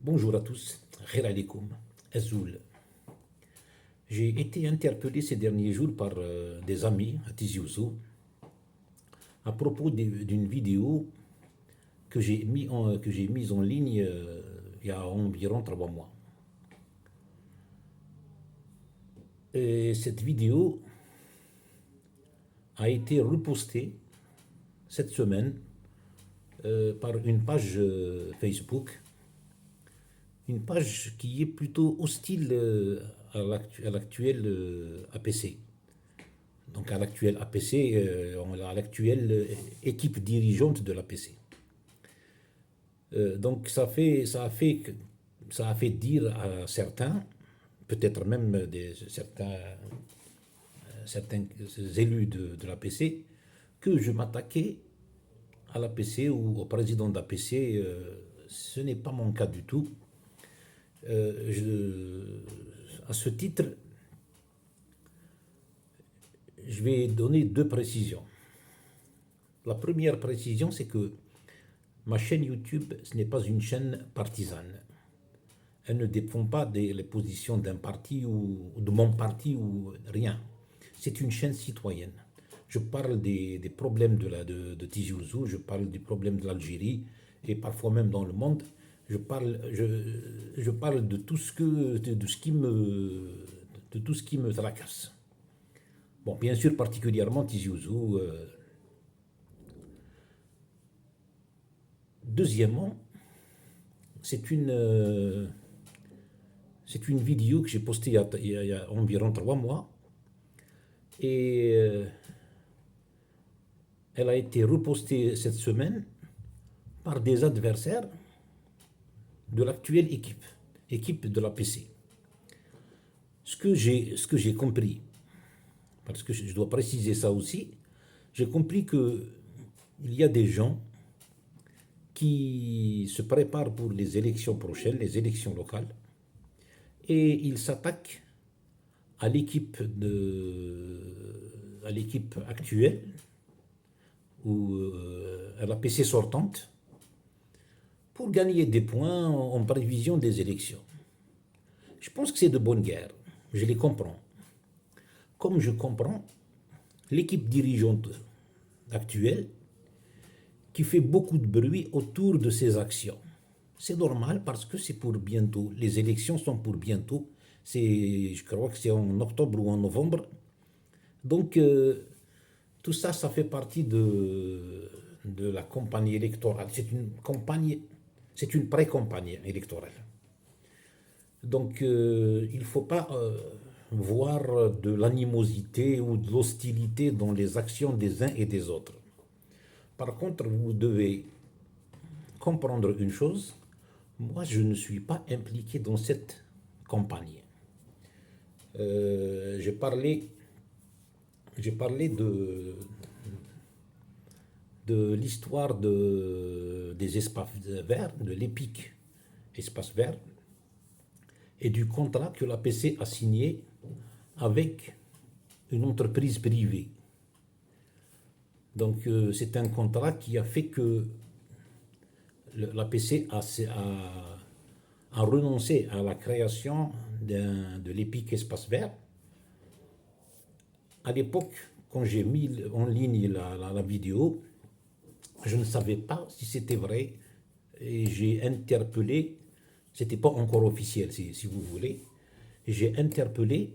Bonjour à tous, Khair alaikum, Azoul. J'ai été interpellé ces derniers jours par des amis à Tizi Ouzou à propos d'une vidéo que j'ai mise en ligne il y a environ 3 mois. Et cette vidéo a été repostée cette semaine par une page Facebook, une page qui est plutôt hostile à l'actuel APC. Donc à l'actuel APC, à l'actuelle équipe dirigeante de l'APC. Donc ça a fait dire à certains, peut-être même certains élus de l'APC, que je m'attaquais à l'APC ou au président de l'APC. Ce n'est pas mon cas du tout. À ce titre, je vais donner deux précisions. La première précision, c'est que ma chaîne YouTube, ce n'est pas une chaîne partisane. Elle ne dépend pas des positions d'un parti ou de mon parti ou rien. C'est une chaîne citoyenne. Je parle des problèmes de Tizi Ouzou, je parle des problèmes de l'Algérie et parfois même dans le monde. Je parle de tout ce qui me tracasse. Bon, bien sûr, particulièrement Tizi Ouzou. Deuxièmement, c'est une vidéo que j'ai postée il y a environ 3 mois et elle a été repostée cette semaine par des adversaires de l'actuelle équipe de l'APC. Ce que j'ai compris, parce que je dois préciser ça aussi, j'ai compris qu'il y a des gens qui se préparent pour les élections prochaines, les élections locales, et ils s'attaquent à l'équipe actuelle ou à la PC sortante pour gagner des points en prévision des élections. Je pense que c'est de bonne guerre, je les comprends. Comme je comprends l'équipe dirigeante actuelle qui fait beaucoup de bruit autour de ses actions. C'est normal parce que c'est pour bientôt. Les élections sont pour bientôt. Je crois que c'est en octobre ou en novembre. Donc, tout ça, ça fait partie de la campagne électorale. C'est une pré-campagne électorale. Donc, il ne faut pas voir de l'animosité ou de l'hostilité dans les actions des uns et des autres. Par contre, vous devez comprendre une chose, moi je ne suis pas impliqué dans cette campagne. J'ai parlé de l'histoire des espaces verts, de l'EPIC espace vert, et du contrat que l'APC a signé avec une entreprise privée. Donc c'est un contrat qui a fait que l'APC a renoncé à la création de l'EPIC espace vert. À l'époque, quand j'ai mis en ligne la vidéo, je ne savais pas si c'était vrai et j'ai interpellé, c'était pas encore officiel si vous voulez, j'ai interpellé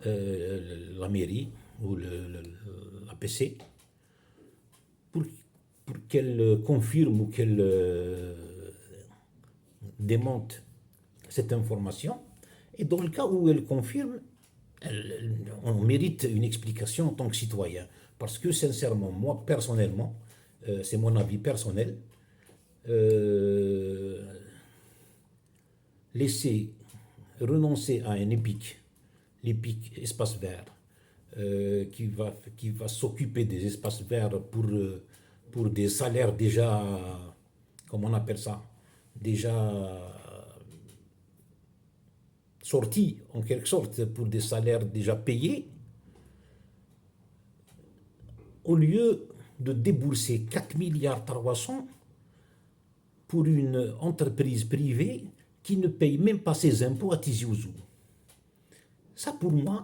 la mairie ou l'APC pour qu'elle confirme ou qu'elle démente cette information. Et dans le cas où elle confirme, on mérite une explication en tant que citoyen. Parce que sincèrement, moi personnellement, c'est mon avis personnel, laisser renoncer à un l'EPIC espace vert, qui va s'occuper des espaces verts pour des salaires déjà, comment on appelle ça, déjà sortis en quelque sorte, pour des salaires déjà payés, au lieu de débourser 4 milliards 300 pour une entreprise privée qui ne paye même pas ses impôts à Tizi Ouzou. Ça, pour moi,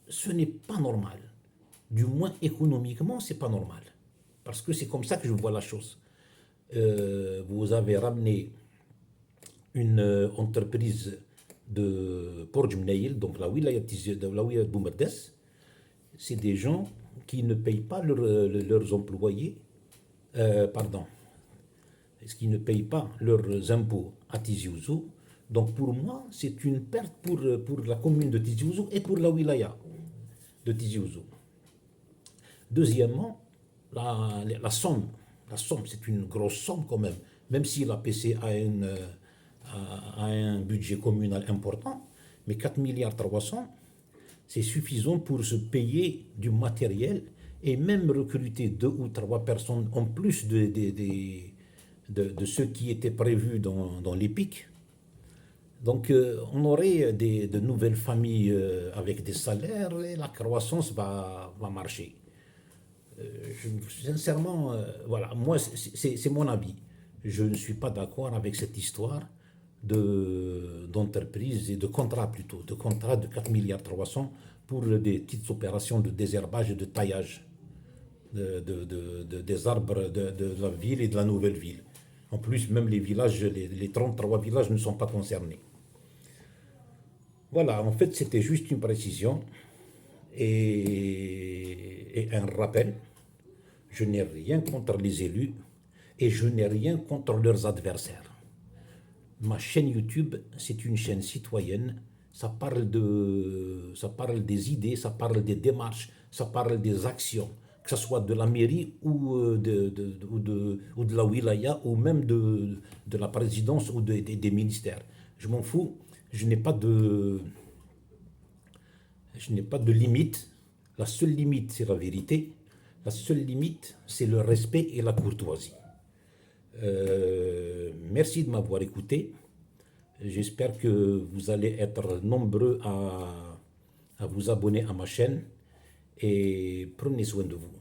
ce n'est pas normal. Du moins, économiquement, c'est pas normal. Parce que c'est comme ça que je vois la chose. Vous avez ramené une entreprise de Port Jmnaïl, donc la wilaya de Boumerdès. C'est des gens qui ne payent pas leurs employés, pardon, qui ne payent pas leurs impôts à Tizi Ouzou. Donc pour moi, c'est une perte pour la commune de Tizi Ouzou et pour la wilaya de Tizi Ouzou. Deuxièmement, la somme, c'est une grosse somme quand même si l'APC a un budget communal important, mais 4 milliards 300, c'est suffisant pour se payer du matériel et même recruter 2 ou 3 personnes en plus de ceux qui étaient prévus dans l'EPIC. Donc on aurait de nouvelles familles avec des salaires et la croissance va marcher. Sincèrement, voilà, moi c'est mon avis. Je ne suis pas d'accord avec cette histoire d'entreprise et de contrat plutôt, de contrat de 4 milliards 300 pour des petites opérations de désherbage et de taillage des arbres de la ville et de la nouvelle ville. En plus, même les villages, les 33 villages ne sont pas concernés. Voilà, en fait, c'était juste une précision et un rappel. Je n'ai rien contre les élus et je n'ai rien contre leurs adversaires. Ma chaîne YouTube, c'est une chaîne citoyenne. Ça parle des idées, ça parle des démarches, ça parle des actions, que ce soit de la mairie ou de la wilaya ou même de la présidence ou des ministères. Je m'en fous. Je n'ai pas de limite. La seule limite, c'est la vérité. La seule limite, c'est le respect et la courtoisie. Merci de m'avoir écouté. J'espère que vous allez être nombreux à vous abonner à ma chaîne et prenez soin de vous.